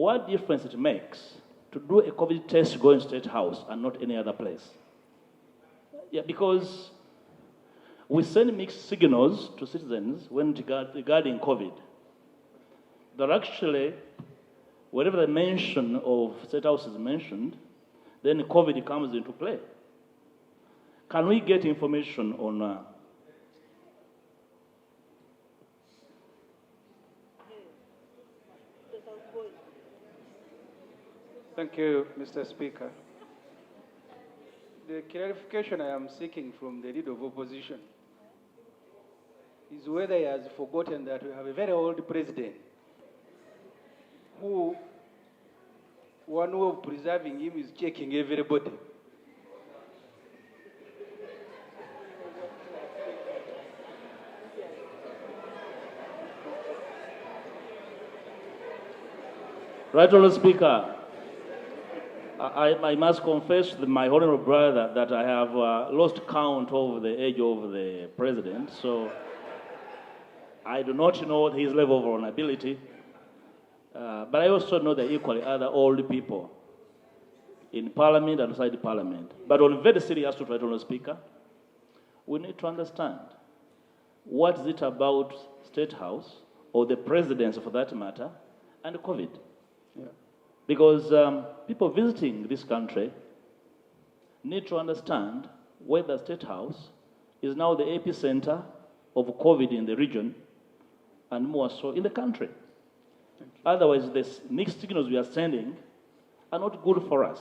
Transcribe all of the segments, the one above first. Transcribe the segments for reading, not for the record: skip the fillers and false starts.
what difference it makes to do a COVID test going State House and not any other place. Yeah, because we send mixed signals to citizens when regarding COVID. That actually, wherever the mention of State House is mentioned, then COVID comes into play. Can we get information on Thank you, Mr. Speaker. The clarification I am seeking from the leader of opposition is whether he has forgotten that we have a very old president who, one way of preserving him is checking everybody. Right, Honourable Speaker, I must confess to my honourable brother that I have lost count of the age of the president, so I do not know his level of vulnerability, but I also know there are equally other old people in Parliament and outside Parliament. But on a very serious note, right, Honourable Speaker, we need to understand what is it about State House, or the presidency for that matter, and COVID. Yeah. Because people visiting this country need to understand whether State House is now the epicenter of COVID in the region and more so in the country. Otherwise, the mixed signals we are sending are not good for us.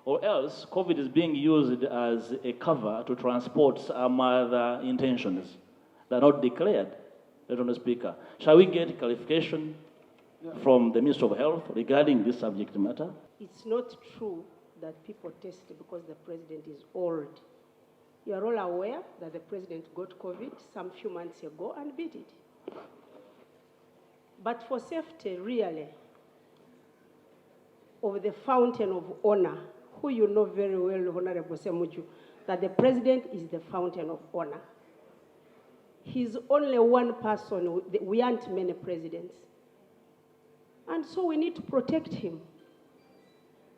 Or else, COVID is being used as a cover to transport some other intentions that are not declared, Mr. Speaker. Shall we get clarification from the Minister of Health regarding this subject matter? It's not true that people test because the president is old. You are all aware that the president got COVID some few months ago and beat it. But for safety, really, of the fountain of honor, who you know very well, Honorable Semuju, that the president is the fountain of honor. He's only one person. We aren't many presidents. And so we need to protect him.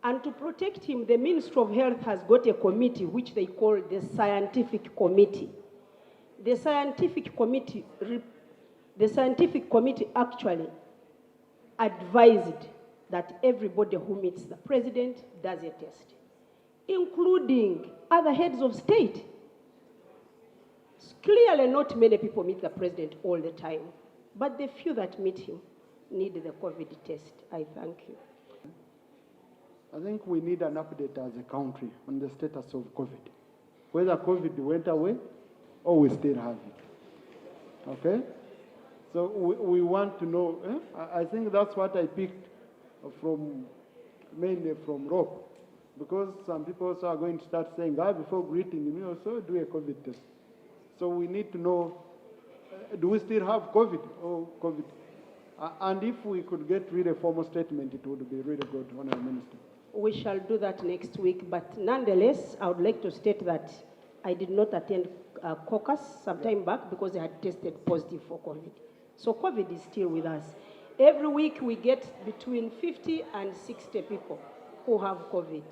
And to protect him, the Ministry of Health has got a committee which they call the Scientific Committee. The Scientific Committee actually advised that everybody who meets the president does a test, including other heads of state. Clearly, not many people meet the president all the time, but the few that meet him need the COVID test. I thank you. I think we need an update as a country on the status of COVID. Whether COVID went away or we still have it. Okay? So we want to know. I think that's what I picked from, mainly from Rob. Because some people also are going to start saying, before greeting me also do a COVID test. So we need to know, do we still have COVID or COVID? And if we could get really a formal statement, it would be really good, Honourable Minister. We shall do that next week, but nonetheless, I would like to state that I did not attend caucus some time back because I had tested positive for COVID. So COVID is still with us. Every week we get between 50 and 60 people who have COVID.